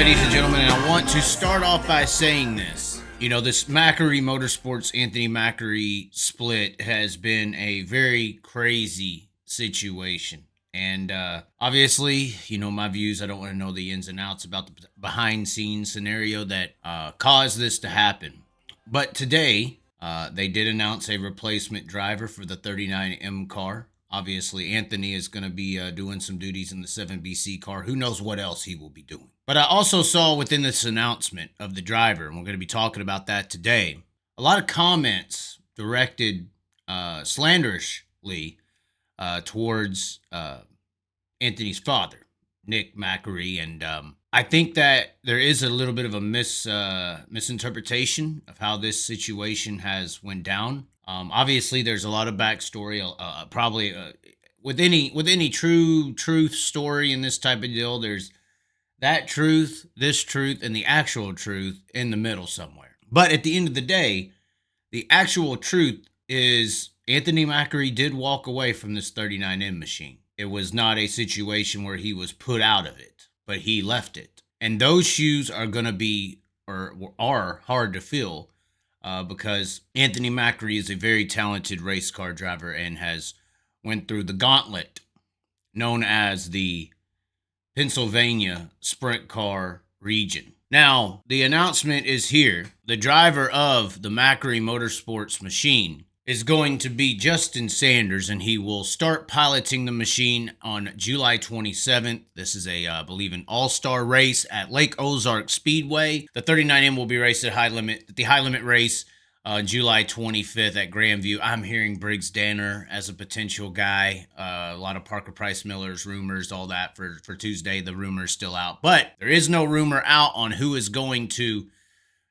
ladies and gentlemen, and I want to start off by saying this. You know, this Macri Motorsports Anthony Macri split has been a very crazy situation. And obviously, you know, my views, I don't want to know the ins and outs about the behind-scenes scenario that caused this to happen. But today, they did announce a replacement driver for the 39M car. Obviously, Anthony is going to be doing some duties in the 7BC car. Who knows what else he will be doing. But I also saw within this announcement of the driver, and we're going to be talking about that today, a lot of comments directed slanderously towards Anthony's father, Nick Macri. And I think that there is a little bit of a misinterpretation of how this situation has went down. Obviously, there's a lot of backstory. Probably with any truth story in this type of deal, there's that truth, this truth, and the actual truth in the middle somewhere. But at the end of the day, the actual truth is Anthony Macri did walk away from this 39M machine. It was not a situation where he was put out of it, but he left it. And those shoes are going to be, or are hard to fill. Because Anthony Macri is a very talented race car driver and has went through the gauntlet known as the Pennsylvania Sprint Car Region. Now, the announcement is here. The driver of the Macri Motorsports machine is going to be Justin Sanders, and he will start piloting the machine on July 27th. This is I believe, an all-star race at Lake Ozark Speedway. The 39M will be raced at the high limit race July 25th at Grandview. I'm hearing Briggs Danner as a potential guy. A lot of Parker Price Millers, rumors, all that for Tuesday. The rumor is still out, but there is no rumor out on who is going to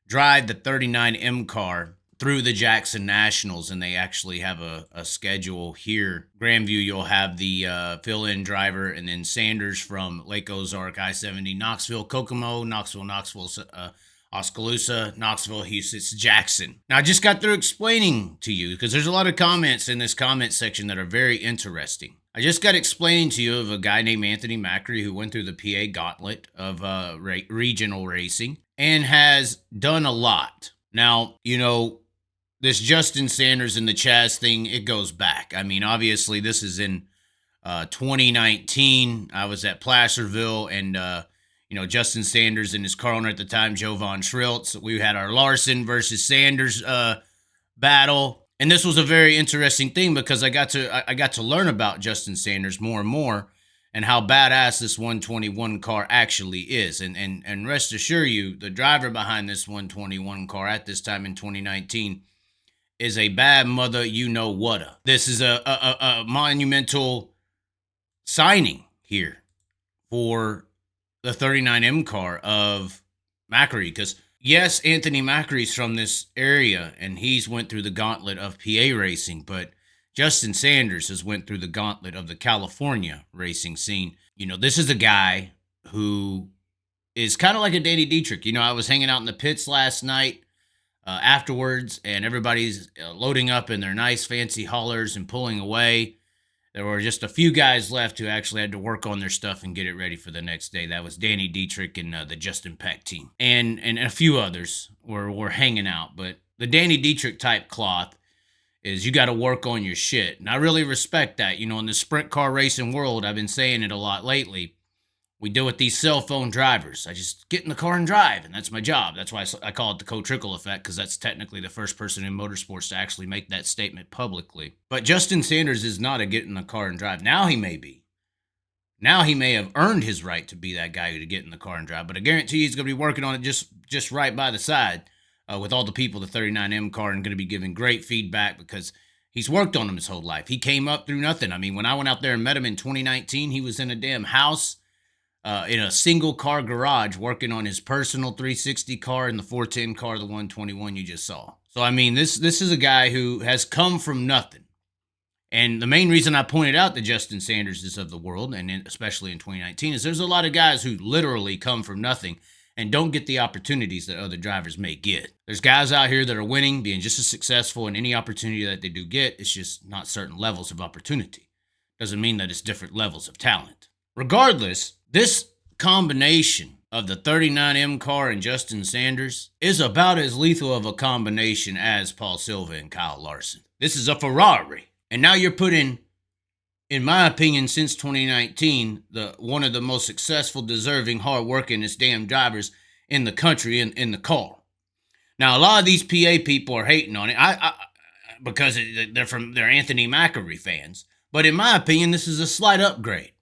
drive the 39M car through the Jackson Nationals, and they actually have a schedule here. Grandview, you'll have the fill-in driver, and then Sanders from Lake Ozark, I-70, Knoxville, Kokomo, Knoxville, Oskaloosa, Knoxville, Houston, Jackson. Now, I just got through explaining to you, because there's a lot of comments in this comment section that are very interesting. I just got explaining to you of a guy named Anthony Macri who went through the PA gauntlet of regional racing and has done a lot. Now, you know, this Justin Sanders and the Chaz thing, it goes back. I mean, obviously, this is in 2019. I was at Placerville, and, you know, Justin Sanders and his car owner at the time, Jovan Schriltz. We had our Larson versus Sanders battle. And this was a very interesting thing because I got to learn about Justin Sanders more and more and how badass this 121 car actually is. And rest assure you, the driver behind this 121 car at this time in 2019 is a bad mother, you-know-whatta. This is a monumental signing here for the 39M car of Macri. Because, yes, Anthony Macri's from this area, and he's went through the gauntlet of PA racing, but Justin Sanders has went through the gauntlet of the California racing scene. You know, this is a guy who is kind of like a Danny Dietrich. You know, I was hanging out in the pits last night, afterwards, and everybody's loading up in their nice fancy haulers and pulling away. There were just a few guys left who actually had to work on their stuff and get it ready for the next day. That was Danny Dietrich and the Justin Peck team. And a few others were hanging out. But the Danny Dietrich type cloth is you got to work on your shit. And I really respect that. You know, in the sprint car racing world, I've been saying it a lot lately. We deal with these cell phone drivers. I just get in the car and drive, and that's my job. That's why I call it the co-trickle effect, because that's technically the first person in motorsports to actually make that statement publicly. But Justin Sanders is not a get in the car and drive. Now he may be. Now he may have earned his right to be that guy to get in the car and drive, but I guarantee he's going to be working on it just right by the side with all the people, the 39M car, and going to be giving great feedback because he's worked on them his whole life. He came up through nothing. I mean, when I went out there and met him in 2019, he was in a damn house in a single car garage working on his personal 360 car and the 410 car, the 121 you just saw. So, I mean, this is a guy who has come from nothing. And the main reason I pointed out the Justin Sanders of the world, and especially in 2019, is there's a lot of guys who literally come from nothing and don't get the opportunities that other drivers may get. There's guys out here that are winning, being just as successful in any opportunity that they do get. It's just not certain levels of opportunity. Doesn't mean that it's different levels of talent. Regardless, this combination of the 39M car and Justin Sanders is about as lethal of a combination as Paul Silva and Kyle Larson. This is a Ferrari. And now you're putting, in my opinion, since 2019, one of the most successful, deserving, hard-workingest damn drivers in the country in the car. Now, a lot of these PA people are hating on it because they're Anthony Macri fans. But in my opinion, this is a slight upgrade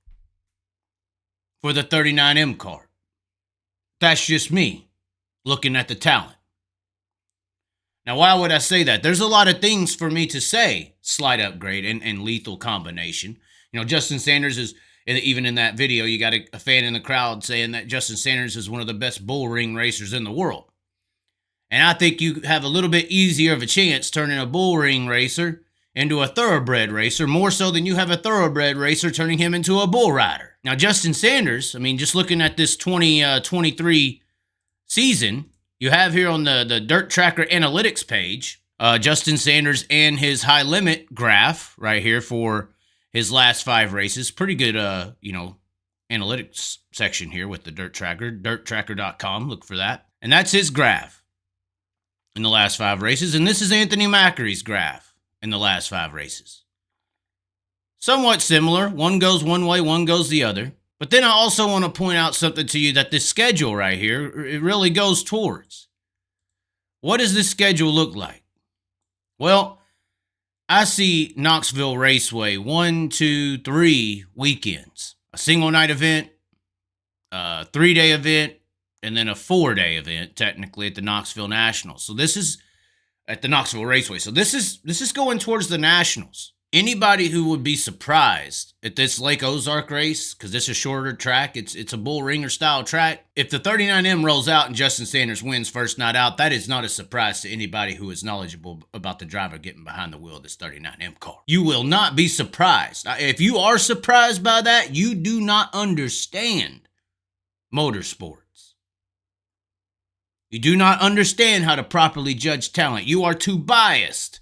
for the 39M car. That's just me looking at the talent. Now, why would I say that? There's a lot of things for me to say slight upgrade and lethal combination. You know, Justin Sanders is, even in that video, you got a fan in the crowd saying that Justin Sanders is one of the best bull ring racers in the world. And I think you have a little bit easier of a chance turning a bull ring racer into a thoroughbred racer, more so than you have a thoroughbred racer turning him into a bull rider. Now, Justin Sanders, I mean, just looking at this 2023 season, you have here on the Dirt Tracker Analytics page, Justin Sanders and his high limit graph right here for his last 5 races. Pretty good, analytics section here with the Dirt Tracker, dirttracker.com. Look for that. And that's his graph in the last 5 races. And this is Anthony Macri's graph in the last 5 races. Somewhat similar. One goes one way, one goes the other. But then I also want to point out something to you that this schedule right here, it really goes towards. What does this schedule look like? Well, I see Knoxville Raceway 1, 2, 3 weekends. A single night event, a 3-day event, and then a 4-day event, technically, at the Knoxville Nationals. So this is at the Knoxville Raceway. So this is going towards the Nationals. Anybody who would be surprised at this Lake Ozark race, because this is a shorter track, it's a bull ringer style track. If the 39M rolls out and Justin Sanders wins first night out, that is not a surprise to anybody who is knowledgeable about the driver getting behind the wheel of this 39M car. You will not be surprised. If you are surprised by that, you do not understand motorsports. You do not understand how to properly judge talent. You are too biased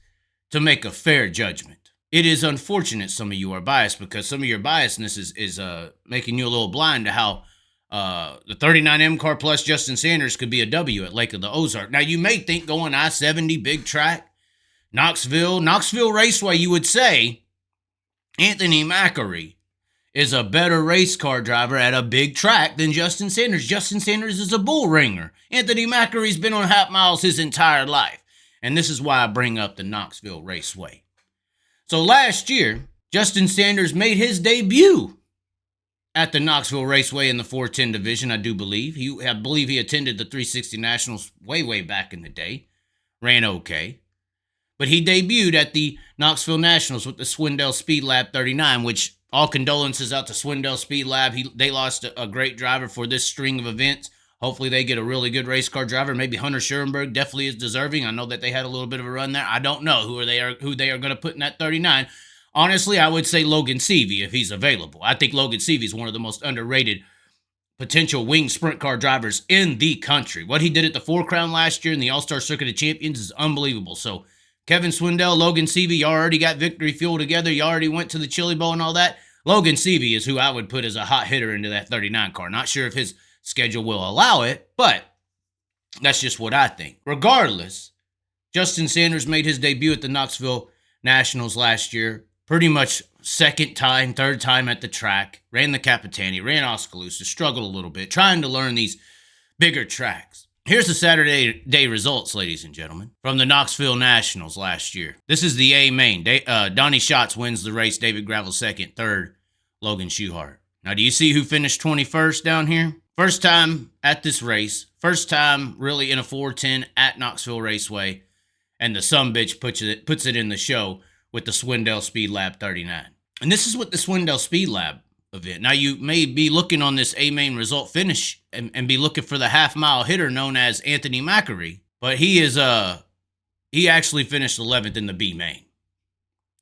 to make a fair judgment. It is unfortunate some of you are biased because some of your biasness is making you a little blind to how the 39M car plus Justin Sanders could be a W at Lake of the Ozark. Now, you may think going I-70, big track, Knoxville Raceway, you would say Anthony Macri is a better race car driver at a big track than Justin Sanders. Justin Sanders is a bull ringer. Anthony Macri's been on half miles his entire life. And this is why I bring up the Knoxville Raceway. So last year, Justin Sanders made his debut at the Knoxville Raceway in the 410 division, I do believe. I believe he attended the 360 Nationals way back in the day. Ran okay. But he debuted at the Knoxville Nationals with the Swindell Speed Lab 39, which all condolences out to Swindell Speed Lab. They lost a great driver for this string of events. Hopefully they get a really good race car driver. Maybe Hunter Schurenberg definitely is deserving. I know that they had a little bit of a run there. I don't know who they are going to put in that 39. Honestly, I would say Logan Seavey if he's available. I think Logan Seavey is one of the most underrated potential wing sprint car drivers in the country. What he did at the 4 Crown last year in the All-Star Circuit of Champions is unbelievable. So Kevin Swindell, Logan Seavey, you already got Victory Fuel together. You already went to the Chili Bowl and all that. Logan Seavey is who I would put as a hot hitter into that 39 car. Not sure if his schedule will allow it, but that's just what I think. Regardless, Justin Sanders made his debut at the Knoxville Nationals last year. Pretty much third time at the track. Ran the Capitani, ran Oskaloosa, struggled a little bit, trying to learn these bigger tracks. Here's the Saturday day results, ladies and gentlemen, from the Knoxville Nationals last year. This is the A main. Donnie Schatz wins the race. David Gravel second. Third, Logan Schuhart. Now, do you see who finished 21st down here? First time at this race. First time really in a 410 at Knoxville Raceway. And the sumbitch puts it in the show with the Swindell Speed Lab 39. And this is what the Swindell Speed Lab event. Now, you may be looking on this A-main result finish and be looking for the half-mile hitter known as Anthony Macri. But he actually finished 11th in the B-main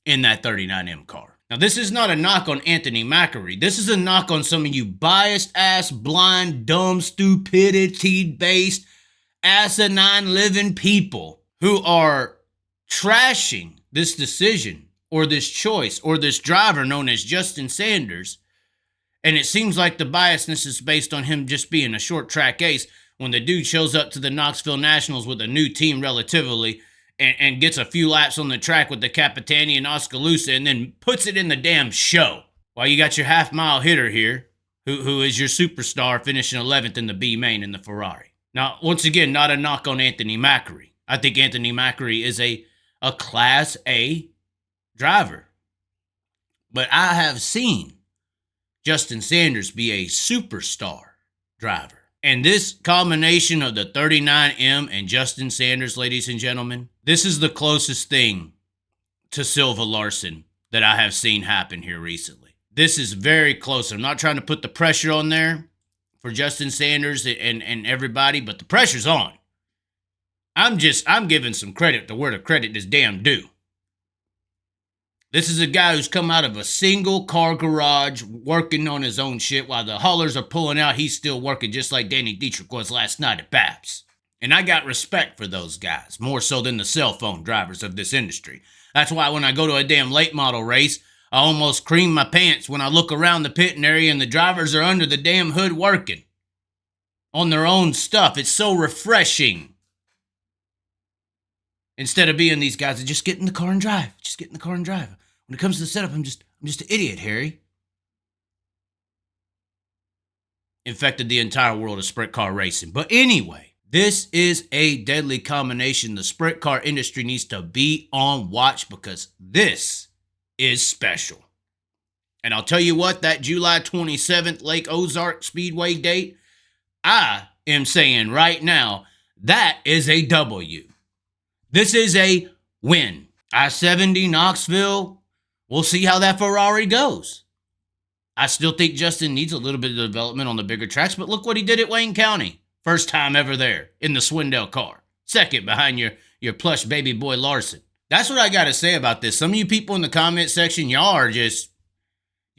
in that 39M car. Now, this is not a knock on Anthony Macri. This is a knock on some of you biased-ass, blind, dumb, stupidity-based, asinine-living people who are trashing this decision or this choice or this driver known as Justin Sanders And it seems like the biasness is based on him just being a short track ace when the dude shows up to the Knoxville Nationals with a new team relatively and gets a few laps on the track with the Capitani and Oskaloosa and then puts it in the damn show. While you got your half-mile hitter here, who is your superstar, finishing 11th in the B main in the Ferrari. Now, once again, not a knock on Anthony Macri. I think Anthony Macri is a Class A driver. But I have seen Justin Sanders be a superstar driver. And this combination of the 39M and Justin Sanders, ladies and gentlemen, this is the closest thing to Silva Larson that I have seen happen here recently. This is very close. I'm not trying to put the pressure on there for Justin Sanders and everybody, but the pressure's on. I'm giving some credit to where the credit is damn due. This is a guy who's come out of a single car garage working on his own shit while the haulers are pulling out. He's still working just like Danny Dietrich was last night at Babs. And I got respect for those guys, more so than the cell phone drivers of this industry. That's why when I go to a damn late model race, I almost cream my pants when I look around the pitting area and the drivers are under the damn hood working on their own stuff. It's so refreshing. Instead of being these guys that just get in the car and drive. Just get in the car and drive. When it comes to the setup, I'm just an idiot, Harry. Infected the entire world of sprint car racing. But anyway, this is a deadly combination. The sprint car industry needs to be on watch because this is special. And I'll tell you what, that July 27th Lake Ozark Speedway date, I am saying right now, that is a W. This is a win. I-70 Knoxville, we'll see how that Ferrari goes. I still think Justin needs a little bit of development on the bigger tracks, but look what he did at Wayne County. First time ever there in the Swindell car. Second behind your plush baby boy Larson. That's what I got to say about this. Some of you people in the comment section, y'all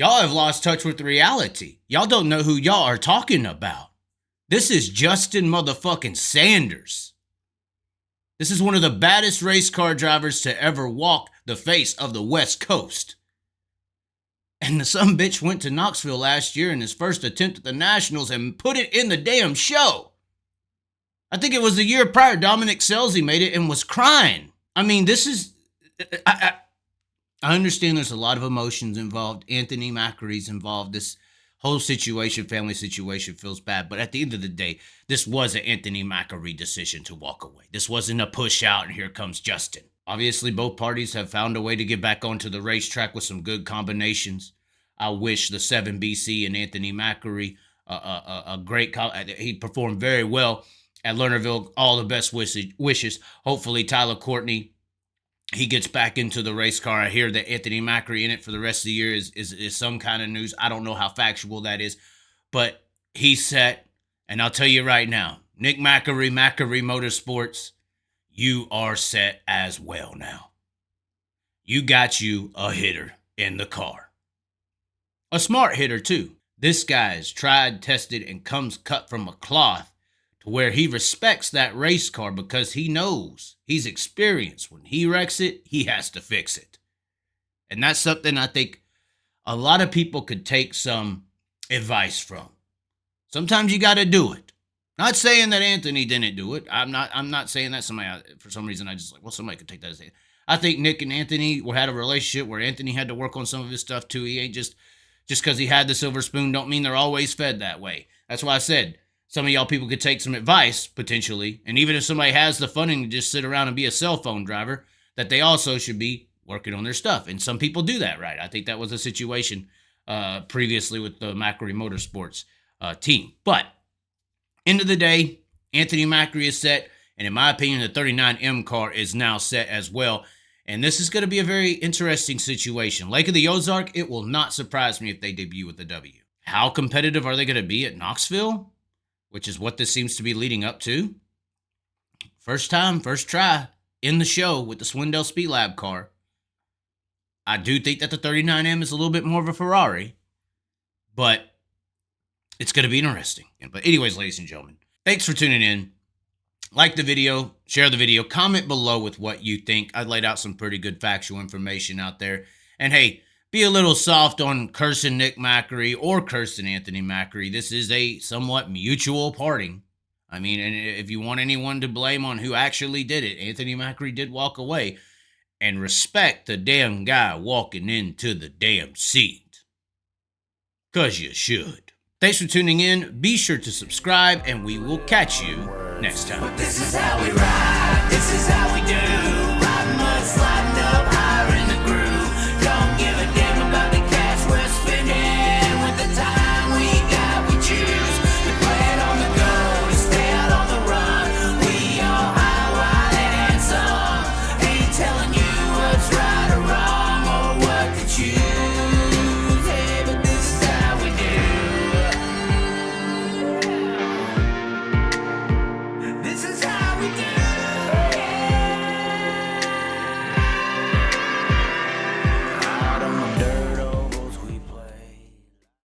have lost touch with reality. Y'all don't know who y'all are talking about. This is Justin motherfucking Sanders. This is one of the baddest race car drivers to ever walk the face of the West Coast. And the sumbitch went to Knoxville last year in his first attempt at the Nationals and put it in the damn show. I think it was the year prior, Dominic Scelzi made it and was crying. I mean, this is... I understand there's a lot of emotions involved. Anthony Macri's involved. This whole situation, family situation, feels bad. But at the end of the day, this was an Anthony Macri decision to walk away. This wasn't a push out and here comes Justin. Obviously, both parties have found a way to get back onto the racetrack with some good combinations. I wish the 7BC and Anthony Macri a great... He performed very well at Lernerville. All the best wishes. Hopefully, Tyler Courtney, he gets back into the race car. I hear that Anthony Macri in it for the rest of the year is some kind of news. I don't know how factual that is, but he's set. And I'll tell you right now, Nick Macri Motorsports, you are set as well now. You got you a hitter in the car. A smart hitter, too. This guy is tried, tested, and comes cut from a cloth to where he respects that race car because he knows, he's experienced. When he wrecks it, he has to fix it. And that's something I think a lot of people could take some advice from. Sometimes you got to do it. Not saying that Anthony didn't do it. I'm not saying that somebody, for some reason, I just like, well, somebody could take that as a... I think Nick and Anthony had a relationship where Anthony had to work on some of his stuff too. He ain't just because he had the silver spoon don't mean they're always fed that way. That's why I said some of y'all people could take some advice, potentially. And even if somebody has the funding to just sit around and be a cell phone driver, that they also should be working on their stuff. And some people do that, right? I think that was a situation previously with the Macri Motorsports team. But end of the day, Anthony Macri is set. And in my opinion, the 39M car is now set as well. And this is going to be a very interesting situation. Lake of the Ozark, it will not surprise me if they debut with the W. How competitive are they going to be at Knoxville? Which is what this seems to be leading up to. First time, first try in the show with the Swindell Speed Lab car. I do think that the 39M is a little bit more of a Ferrari. But it's going to be interesting. But anyways, ladies and gentlemen, thanks for tuning in. Like the video, share the video, comment below with what you think. I laid out some pretty good factual information out there. And hey, be a little soft on cursing Nick Macri or cursing Anthony Macri. This is a somewhat mutual parting. I mean, and if you want anyone to blame on who actually did it, Anthony Macri did walk away. And respect the damn guy walking into the damn seat. 'Cause you should. Thanks for tuning in. Be sure to subscribe, and we will catch you next time. This is how we ride. This is how we do.